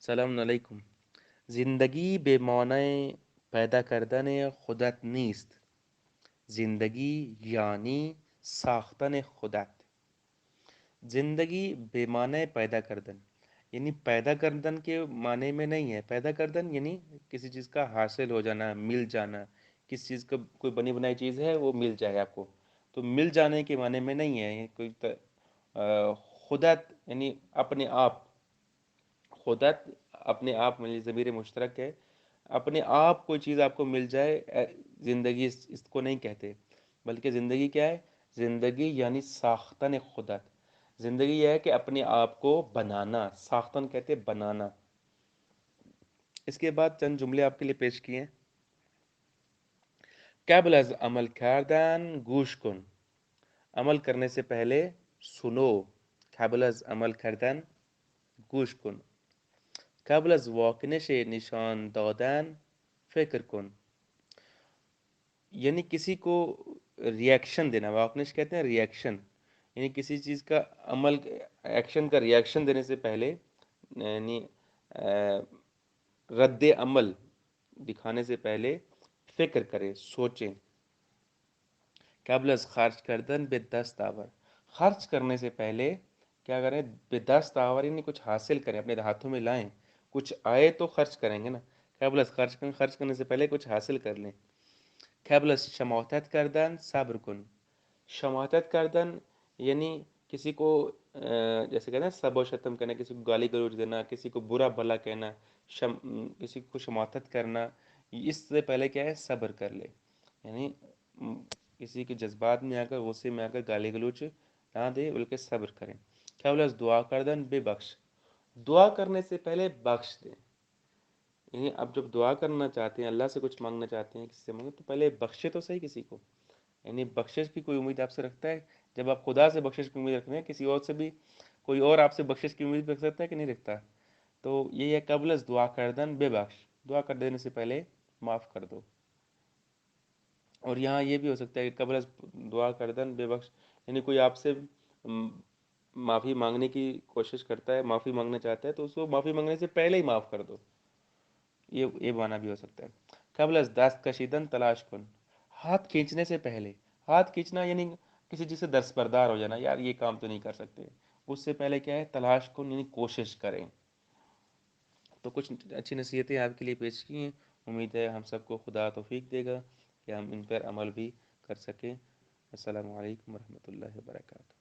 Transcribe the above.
سلام علیکم. زندگی به معنای پیدا کردن خودت نیست. زندگی یعنی ساختن خودت. زندگی بے معنی پیدا کردن یعنی پیدا کردن کے معنی میں نہیں ہے. پیدا کردن یعنی کسی چیز کا حاصل ہو جانا، مل جانا. کسی چیز کا کوئی بنی بنائی چیز ہے وہ مل جائے آپ کو، تو مل جانے کے معنی میں نہیں ہے. یہ کوئی خودت یعنی اپنے آپ. خودت اپنے آپ میں ضمیر مشترک ہے. اپنے آپ کوئی چیز آپ کو مل جائے، زندگی اس کو نہیں کہتے. بلکہ زندگی کیا ہے؟ زندگی یعنی ساختن خودت. زندگی یہ ہے کہ اپنے آپ کو بنانا. ساختن کہتے بنانا. اس کے بعد چند جملے آپ کے لیے پیش کیے ہیں. قبل از عمل کردن گوش کن. عمل کرنے سے پہلے سنو. قبل از عمل کردن گوش کن. قبل از واکنش نشان دادن فکر کن. یعنی کسی کو ریاکشن دینا. واکنش کہتے ہیں ریاکشن، یعنی کسی چیز کا عمل، ایکشن کا ریاکشن دینے سے پہلے، یعنی رد عمل دکھانے سے پہلے فکر کریں، سوچیں. قبل از خرچ کردن به دست آور. خرچ کرنے سے پہلے کیا کریں؟ بے دست آور یعنی کچھ حاصل کریں، اپنے ہاتھوں میں لائیں. کچھ آئے تو خرچ کریں گے نا. قبل از خرچ کرنے سے پہلے کچھ حاصل کر لیں. قبل از شماتت کردن صبر کن. شماتت کردن یعنی کسی کو جیسے کہتے ہیں سب و شتم کرنا، کسی کو گالی گلوچ دینا، کسی کو برا بھلا کہنا، کسی کو شماتت کرنا. اس سے پہلے کیا ہے؟ صبر کر لے. یعنی کسی کے جذبات میں آ کر، غصے میں آ کر گالی گلوچ نہ دے، بلکہ صبر کریں. قبل از دعا کردن بے بخش. دعا کرنے سے پہلے بخش دیں. یعنی اب جب دعا کرنا چاہتے ہیں، اللہ سے کچھ مانگنا چاہتے ہیں، کسی سے مانگیں تو پہلے بخشے تو صحیح کسی کو. یعنی بخشش کی کوئی امید آپ سے رکھتا ہے؟ جب آپ خدا سے بخشش کی امید رکھتے ہیں، کسی اور سے بھی کوئی اور آپ سے بخشش کی امید رکھ سکتا ہے کہ نہیں رکھتا؟ تو یہ ہے قبل از دعا کردن بے بخش. دعا کر دینے سے پہلے معاف کر دو. اور یہاں یہ بھی ہو سکتا ہے کہ قبل از دعا کردن بے بخش یعنی کوئی آپ سے معافی مانگنے کی کوشش کرتا ہے، معافی مانگنا چاہتا ہے، تو اس کو معافی مانگنے سے پہلے ہی معاف کر دو. یہ معنی بھی ہو سکتا ہے. قبل از دست کشیدن تلاش کن. ہاتھ کھینچنے سے پہلے. ہاتھ کھینچنا یعنی کسی چیز سے دستبردار ہو جانا، یار یہ کام تو نہیں کر سکتے. اس سے پہلے کیا ہے؟ تلاش کن یعنی کوشش کریں. تو کچھ اچھی نصیحتیں آپ کے لیے پیش کی ہیں. امید ہے ہم سب کو خدا توفیق دے گا کہ ہم ان پر عمل بھی کر سکیں. السلام علیکم ورحمۃ اللہ وبرکاتہ.